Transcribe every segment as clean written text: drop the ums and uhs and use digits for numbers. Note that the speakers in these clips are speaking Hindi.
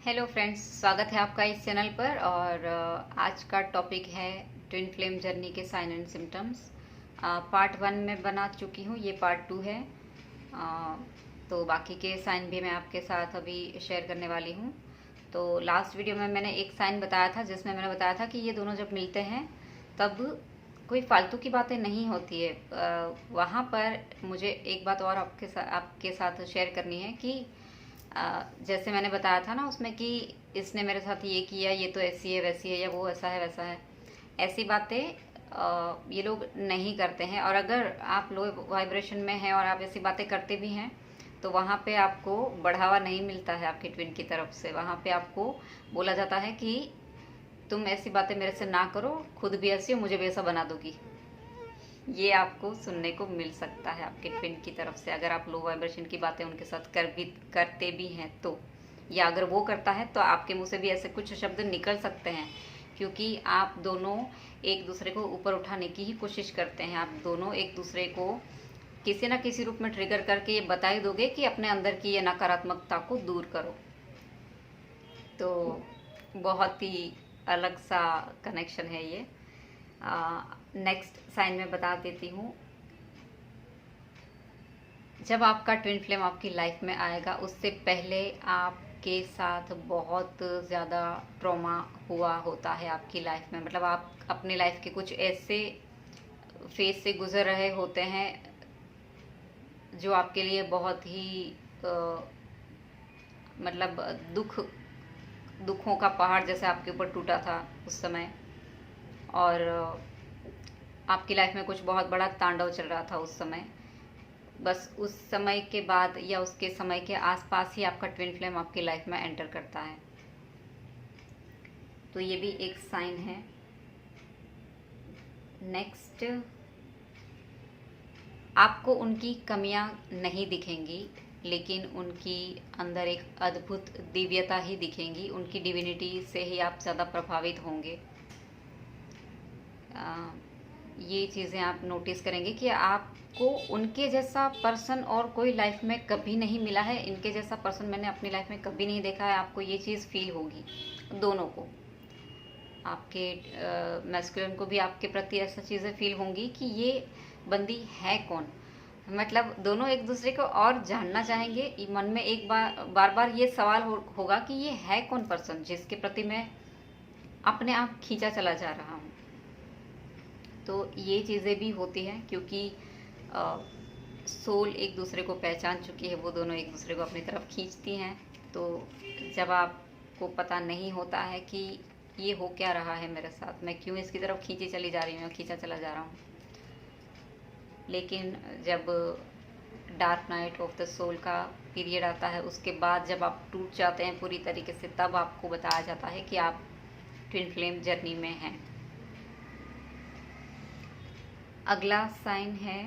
हेलो फ्रेंड्स, स्वागत है आपका इस चैनल पर। और आज का टॉपिक है ट्विन फ्लेम जर्नी के साइन एंड सिम्टम्स। पार्ट 1 में बना चुकी हूँ, ये पार्ट 2 है। तो बाकी के साइन भी मैं आपके साथ अभी शेयर करने वाली हूँ। तो लास्ट वीडियो में मैंने एक साइन बताया था जिसमें मैंने बताया था कि ये दोनों जब मिलते हैं तब कोई फालतू की बातें नहीं होती है। वहाँ पर मुझे एक बात और आपके साथ शेयर करनी है कि जैसे मैंने बताया था ना उसमें कि इसने मेरे साथ ये किया, ये तो ऐसी है वैसी है, या वो ऐसा है वैसा है, ऐसी बातें ये लोग नहीं करते हैं। और अगर आप लो वाइब्रेशन में हैं और आप ऐसी बातें करते भी हैं तो वहाँ पे आपको बढ़ावा नहीं मिलता है आपकी ट्विन की तरफ से। वहाँ पे आपको बोला जाता है कि तुम ऐसी बातें मेरे से ना करो, खुद भी ऐसी हो, मुझे भी ऐसा बना दोगी। ये आपको सुनने को मिल सकता है आपके ट्विन की तरफ से, अगर आप लो वाइब्रेशन की बातें उनके साथ करते भी हैं तो। या अगर वो करता है तो आपके मुंह से भी ऐसे कुछ शब्द निकल सकते हैं, क्योंकि आप दोनों एक दूसरे को ऊपर उठाने की ही कोशिश करते हैं। आप दोनों एक दूसरे को किसी ना किसी रूप में ट्रिगर करके ये बता ही दोगे कि अपने अंदर की ये नकारात्मकता को दूर करो। तो बहुत ही अलग सा कनेक्शन है ये। नेक्स्ट साइन में बता देती हूँ। जब आपका ट्विन फ्लेम आपकी लाइफ में आएगा उससे पहले आपके साथ बहुत ज़्यादा ट्रॉमा हुआ होता है आपकी लाइफ में। मतलब आप अपनी लाइफ के कुछ ऐसे फेज से गुजर रहे होते हैं जो आपके लिए बहुत ही मतलब दुखों का पहाड़ जैसे आपके ऊपर टूटा था उस समय। और आपकी लाइफ में कुछ बहुत बड़ा तांडव चल रहा था उस समय। बस उस समय के बाद या उसके समय के आसपास ही आपका ट्विन फ्लेम आपकी लाइफ में एंटर करता है। तो ये भी एक साइन है। नेक्स्ट, आपको उनकी कमियां नहीं दिखेंगी, लेकिन उनकी अंदर एक अद्भुत दिव्यता ही दिखेंगी। उनकी डिविनिटी से ही आप ज़्यादा प्रभावित होंगे। ये चीज़ें आप नोटिस करेंगे कि आपको उनके जैसा पर्सन और कोई लाइफ में कभी नहीं मिला है। इनके जैसा पर्सन मैंने अपनी लाइफ में कभी नहीं देखा है। आपको ये चीज़ फील होगी दोनों को। आपके मैस्कुलिन को भी आपके प्रति ऐसा चीज़ें फील होंगी कि ये बंदी है कौन। मतलब दोनों एक दूसरे को और जानना चाहेंगे। मन में एक बार बार ये सवाल होगा कि ये है कौन पर्सन जिसके प्रति मैं अपने आप खींचा चला जा रहा हूँ। तो ये चीज़ें भी होती हैं क्योंकि सोल एक दूसरे को पहचान चुकी है। वो दोनों एक दूसरे को अपनी तरफ खींचती हैं। तो जब आपको पता नहीं होता है कि ये हो क्या रहा है मेरे साथ, मैं क्यों इसकी तरफ खींची चली जा रही हूँ, खींचा चला जा रहा हूँ, लेकिन जब dark night of the soul का पीरियड आता है उसके बाद जब आप टूट जाते हैं पूरी तरीके से, तब आपको बताया जाता है कि आप ट्विन फ्लेम जर्नी में हैं। अगला साइन है,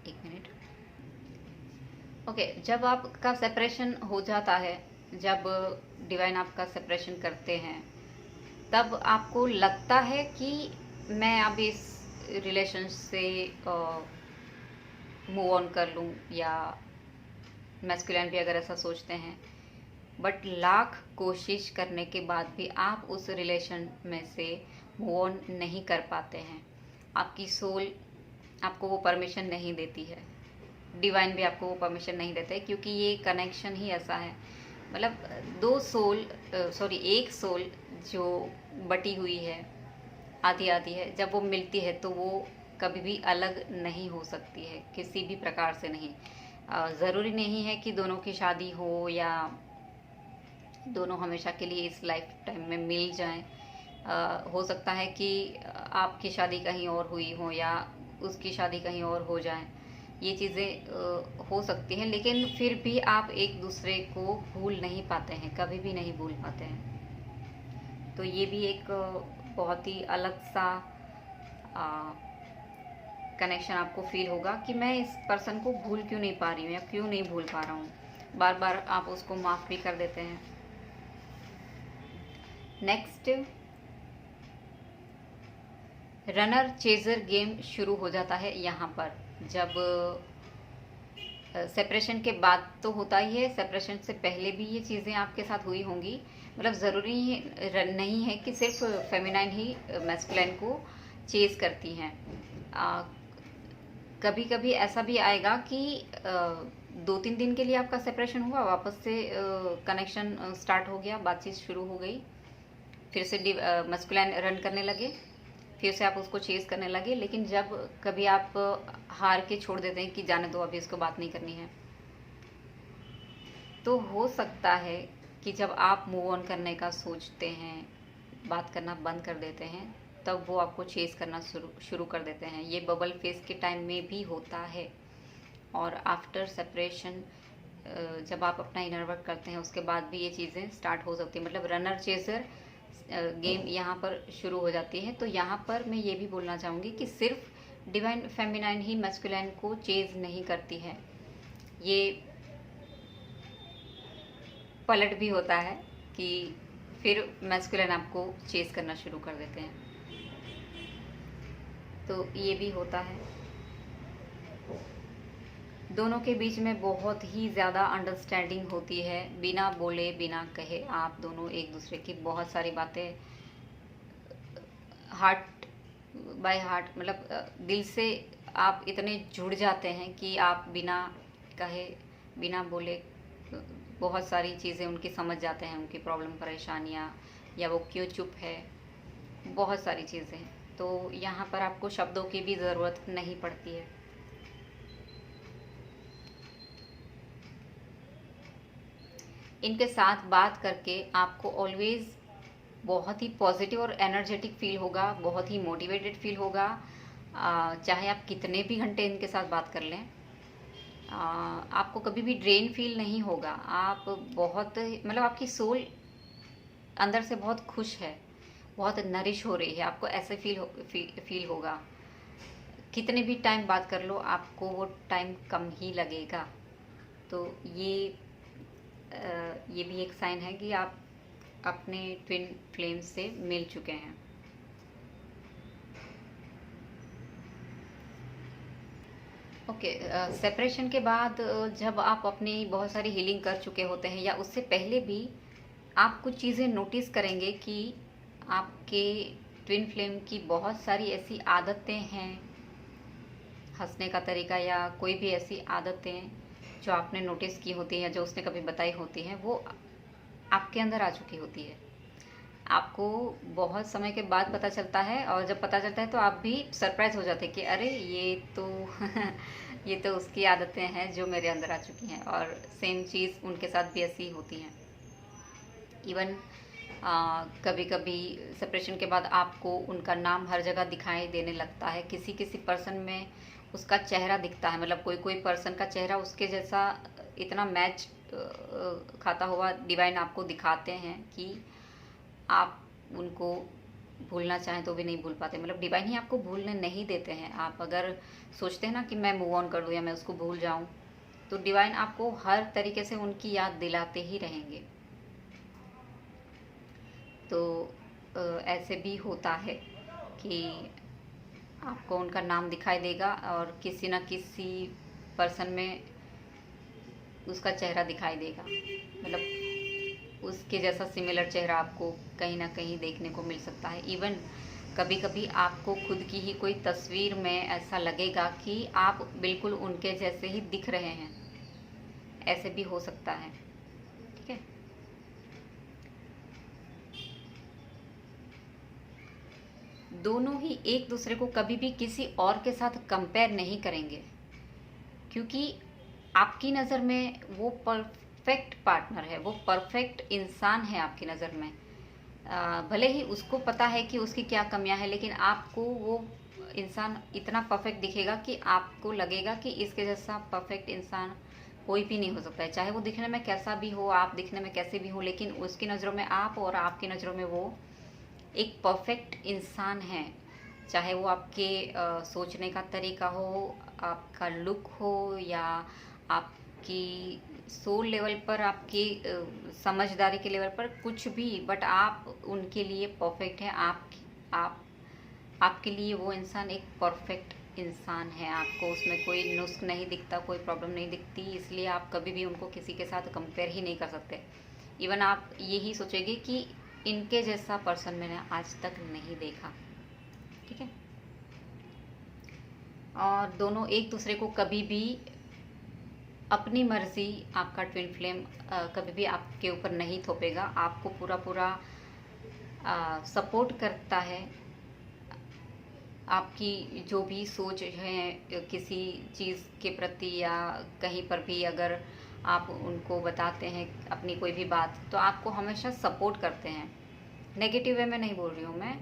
एक मिनट। ओके, जब आपका सेपरेशन हो जाता है, जब डिवाइन आपका सेपरेशन करते हैं, तब आपको लगता है कि मैं अब इस रिलेशन से मूव ऑन कर लूँ, या मैस्कुलिन भी अगर ऐसा सोचते हैं। बट लाख कोशिश करने के बाद भी आप उस रिलेशन में से मूव ऑन नहीं कर पाते हैं। आपकी सोल आपको वो परमिशन नहीं देती है, डिवाइन भी आपको वो परमिशन नहीं देते, क्योंकि ये कनेक्शन ही ऐसा है। मतलब एक सोल जो बटी हुई है, आधी आधी है, जब वो मिलती है तो वो कभी भी अलग नहीं हो सकती है, किसी भी प्रकार से नहीं। ज़रूरी नहीं है कि दोनों की शादी हो या दोनों हमेशा के लिए इस लाइफ टाइम में मिल जाएं। हो सकता है कि आपकी शादी कहीं और हुई हो या उसकी शादी कहीं और हो जाए। ये चीज़ें हो सकती हैं, लेकिन फिर भी आप एक दूसरे को भूल नहीं पाते हैं, कभी भी नहीं भूल पाते हैं। तो ये भी एक बहुत ही अलग सा कनेक्शन आपको फील होगा कि मैं इस पर्सन को भूल क्यों नहीं पा रही हूँ या क्यों नहीं भूल पा रहा हूँ। बार बार आप उसको माफ़ भी कर देते हैं। नेक्स्ट, रनर चेजर गेम शुरू हो जाता है यहाँ पर। जब सेपरेशन के बाद तो होता ही है, सेपरेशन से पहले भी ये चीज़ें आपके साथ हुई होंगी। मतलब ज़रूरी नहीं है कि सिर्फ फेमिनाइन ही मैस्कुलाइन को चेज करती हैं। कभी कभी ऐसा भी आएगा कि 2-3 दिन के लिए आपका सेपरेशन हुआ, वापस से कनेक्शन स्टार्ट हो गया, बातचीत शुरू हो गई, फिर से मैस्कुलाइन रन करने लगे, फिर से आप उसको चेज करने लगे। लेकिन जब कभी आप हार के छोड़ देते हैं कि जाने दो, अभी इसको बात नहीं करनी है, तो हो सकता है कि जब आप मूव ऑन करने का सोचते हैं, बात करना बंद कर देते हैं, तब वो आपको चेज करना शुरू कर देते हैं। ये बबल फेस के टाइम में भी होता है। और आफ्टर सेपरेशन जब आप अपना इनर वर्क करते हैं, उसके बाद भी ये चीज़ें स्टार्ट हो सकती हैं। मतलब रनर चेजर गेम यहाँ पर शुरू हो जाती है। तो यहाँ पर मैं ये भी बोलना चाहूँगी कि सिर्फ डिवाइन फेमिनाइन ही मैस्कुलाइन को चेज नहीं करती है, ये पलट भी होता है कि फिर मैस्कुलाइन आपको चेज करना शुरू कर देते हैं। तो ये भी होता है। दोनों के बीच में बहुत ही ज़्यादा अंडरस्टैंडिंग होती है, बिना बोले बिना कहे आप दोनों एक दूसरे की बहुत सारी बातें हार्ट बाय हार्ट, मतलब दिल से आप इतने जुड़ जाते हैं कि आप बिना कहे बिना बोले बहुत सारी चीज़ें उनकी समझ जाते हैं, उनकी प्रॉब्लम परेशानियाँ, या वो क्यों चुप है, बहुत सारी चीज़ें। तो यहाँ पर आपको शब्दों की भी ज़रूरत नहीं पड़ती है। इनके साथ बात करके आपको ऑलवेज बहुत ही पॉजिटिव और एनर्जेटिक फील होगा, बहुत ही मोटिवेटेड फील होगा। चाहे आप कितने भी घंटे इनके साथ बात कर लें, आपको कभी भी ड्रेन फील नहीं होगा। आप बहुत, मतलब आपकी सोल अंदर से बहुत खुश है, बहुत नरिश हो रही है, आपको ऐसे फील होगा। कितने भी टाइम बात कर लो, आपको वो टाइम कम ही लगेगा। तो ये भी एक साइन है कि आप अपने ट्विन फ्लेम से मिल चुके हैं। ओके, सेपरेशन के बाद जब आप अपनी बहुत सारी हीलिंग कर चुके होते हैं, या उससे पहले भी आप कुछ चीज़ें नोटिस करेंगे कि आपके ट्विन फ्लेम की बहुत सारी ऐसी आदतें हैं, हंसने का तरीका या कोई भी ऐसी आदतें जो आपने नोटिस की होती हैं, जो उसने कभी बताई होती हैं, वो आपके अंदर आ चुकी होती है। आपको बहुत समय के बाद पता चलता है, और जब पता चलता है तो आप भी सरप्राइज हो जाते हैं कि अरे ये तो ये तो उसकी आदतें हैं जो मेरे अंदर आ चुकी हैं। और सेम चीज़ उनके साथ भी ऐसी होती हैं। इवन कभी कभी सेपरेशन के बाद आपको उनका नाम हर जगह दिखाई देने लगता है। किसी किसी पर्सन में उसका चेहरा दिखता है, मतलब कोई कोई पर्सन का चेहरा उसके जैसा इतना मैच खाता हुआ डिवाइन आपको दिखाते हैं कि आप उनको भूलना चाहें तो भी नहीं भूल पाते। मतलब डिवाइन ही आपको भूलने नहीं देते हैं। आप अगर सोचते हैं ना कि मैं मूव ऑन कर दूं या मैं उसको भूल जाऊं, तो डिवाइन आपको हर तरीके से उनकी याद दिलाते ही रहेंगे। तो ऐसे भी होता है कि आपको उनका नाम दिखाई देगा, और किसी न किसी पर्सन में उसका चेहरा दिखाई देगा। मतलब उसके जैसा सिमिलर चेहरा आपको कहीं ना कहीं देखने को मिल सकता है। इवन कभी कभी आपको खुद की ही कोई तस्वीर में ऐसा लगेगा कि आप बिल्कुल उनके जैसे ही दिख रहे हैं, ऐसे भी हो सकता है। ठीक है। दोनों ही एक दूसरे को कभी भी किसी और के साथ कंपेयर नहीं करेंगे, क्योंकि आपकी नज़र में वो परफेक्ट पार्टनर है, वो परफेक्ट इंसान है आपकी नज़र में। भले ही उसको पता है कि उसकी क्या कमियां हैं, लेकिन आपको वो इंसान इतना परफेक्ट दिखेगा कि आपको लगेगा कि इसके जैसा परफेक्ट इंसान कोई भी नहीं हो सकता है। चाहे वो दिखने में कैसा भी हो, आप दिखने में कैसे भी हो, लेकिन उसकी नज़रों में आप और आपकी नज़रों में वो एक परफेक्ट इंसान है। चाहे वो आपके सोचने का तरीका हो, आपका लुक हो, या आपकी सोल लेवल पर, आपकी समझदारी के लेवल पर, कुछ भी, बट आप उनके लिए परफेक्ट हैं। आप आपके लिए वो इंसान एक परफेक्ट इंसान हैं, आपको उसमें कोई नुस्ख नहीं दिखता, कोई प्रॉब्लम नहीं दिखती, इसलिए आप कभी भी उनको किसी के साथ कंपेयर ही नहीं कर सकते। इवन आप यही सोचेंगे कि इनके जैसा पर्सन मैंने आज तक नहीं देखा। ठीक है, और दोनों एक दूसरे को कभी भी अपनी मर्जी, आपका ट्विन फ्लेम कभी भी आपके ऊपर नहीं थोपेगा, आपको पूरा पूरा सपोर्ट करता है। आपकी जो भी सोच है किसी चीज़ के प्रति या कहीं पर भी अगर आप उनको बताते हैं अपनी कोई भी बात, तो आपको हमेशा सपोर्ट करते हैं। नेगेटिव वे में नहीं बोल रही हूँ मैं,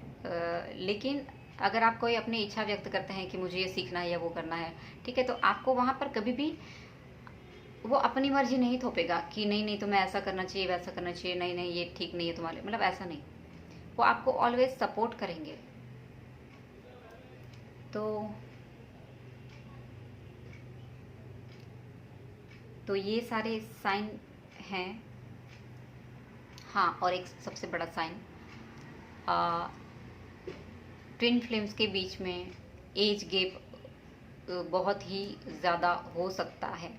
लेकिन अगर आप कोई अपनी इच्छा व्यक्त करते हैं कि मुझे ये सीखना है या वो करना है, ठीक है, तो आपको वहाँ पर कभी भी वो अपनी मर्जी नहीं थोपेगा कि नहीं नहीं तुम्हें ऐसा करना चाहिए, वैसा करना चाहिए, नहीं नहीं ये ठीक नहीं है तुम्हारे, मतलब ऐसा नहीं। वो आपको ऑलवेज सपोर्ट करेंगे। तो ये सारे साइन हैं। हाँ, और एक सबसे बड़ा साइन, ट्विन फ्लेम्स के बीच में एज गैप बहुत ही ज़्यादा हो सकता है।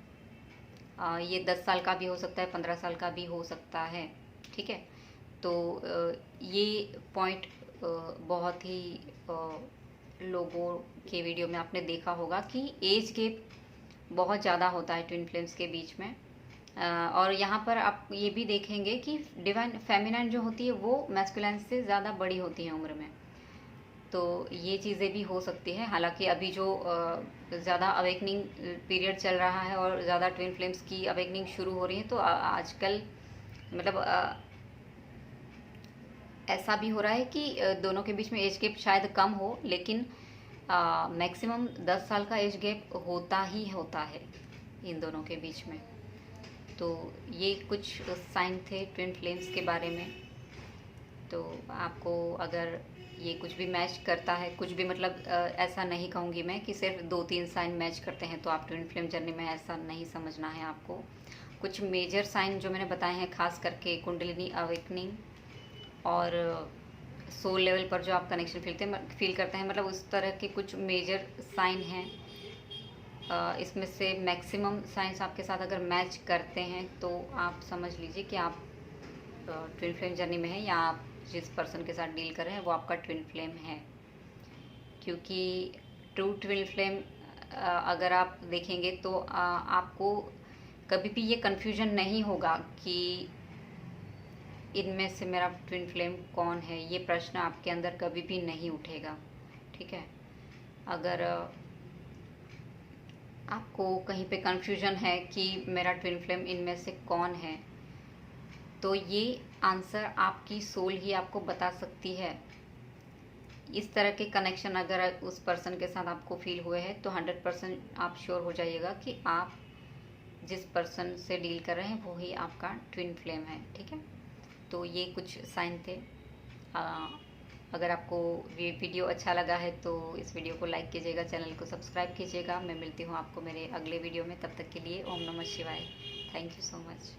ये 10 साल का भी हो सकता है, 15 साल का भी हो सकता है। ठीक है, तो ये पॉइंट बहुत ही लोगों के वीडियो में आपने देखा होगा कि एज गैप बहुत ज़्यादा होता है ट्विन फ्लेम्स के बीच में। और यहाँ पर आप ये भी देखेंगे कि डिवाइन फेमिनाइन जो होती है वो मैस्कुलाइन से ज़्यादा बड़ी होती है उम्र में। तो ये चीज़ें भी हो सकती है। हालांकि अभी जो ज़्यादा अवेकनिंग पीरियड चल रहा है और ज़्यादा ट्विन फ्लेम्स की अवेकनिंग शुरू हो रही है, तो आजकल मतलब ऐसा भी हो रहा है कि दोनों के बीच में एज गैप शायद कम हो, लेकिन मैक्सिमम 10 साल का एज गैप होता ही होता है इन दोनों के बीच में। तो ये कुछ साइन थे ट्विन फ्लेम्स के बारे में। तो आपको अगर ये कुछ भी मैच करता है, कुछ भी मतलब ऐसा नहीं कहूँगी मैं कि सिर्फ 2-3 साइन मैच करते हैं तो आप ट्विन फ्लेम जर्नी में, ऐसा नहीं समझना है आपको। कुछ मेजर साइन जो मैंने बताए हैं, खास करके कुंडलिनी अवेकनिंग और सोल लेवल पर जो आप कनेक्शन फील करते हैं, मतलब उस तरह के कुछ मेजर साइन हैं। इसमें से मैक्सिमम साइंस आपके साथ अगर मैच करते हैं तो आप समझ लीजिए कि आप ट्विन फ्लेम जर्नी में हैं, या आप जिस पर्सन के साथ डील कर रहे हैं वो आपका ट्विन फ्लेम है। क्योंकि ट्रू ट्विन फ्लेम अगर आप देखेंगे तो आपको कभी भी ये कन्फ्यूजन नहीं होगा कि इनमें से मेरा ट्विन फ्लेम कौन है। ये प्रश्न आपके अंदर कभी भी नहीं उठेगा। ठीक है, अगर आपको कहीं पे कन्फ्यूजन है कि मेरा ट्विन फ्लेम इनमें से कौन है, तो ये आंसर आपकी सोल ही आपको बता सकती है। इस तरह के कनेक्शन अगर उस पर्सन के साथ आपको फील हुए हैं तो 100% आप श्योर हो जाइएगा कि आप जिस पर्सन से डील कर रहे हैं वो ही आपका ट्विन फ्लेम है। ठीक है, तो ये कुछ साइन थे। अगर आपको ये वीडियो अच्छा लगा है तो इस वीडियो को लाइक कीजिएगा, चैनल को सब्सक्राइब कीजिएगा। मैं मिलती हूँ आपको मेरे अगले वीडियो में, तब तक के लिए ओम नमः शिवाय। Thank you so much.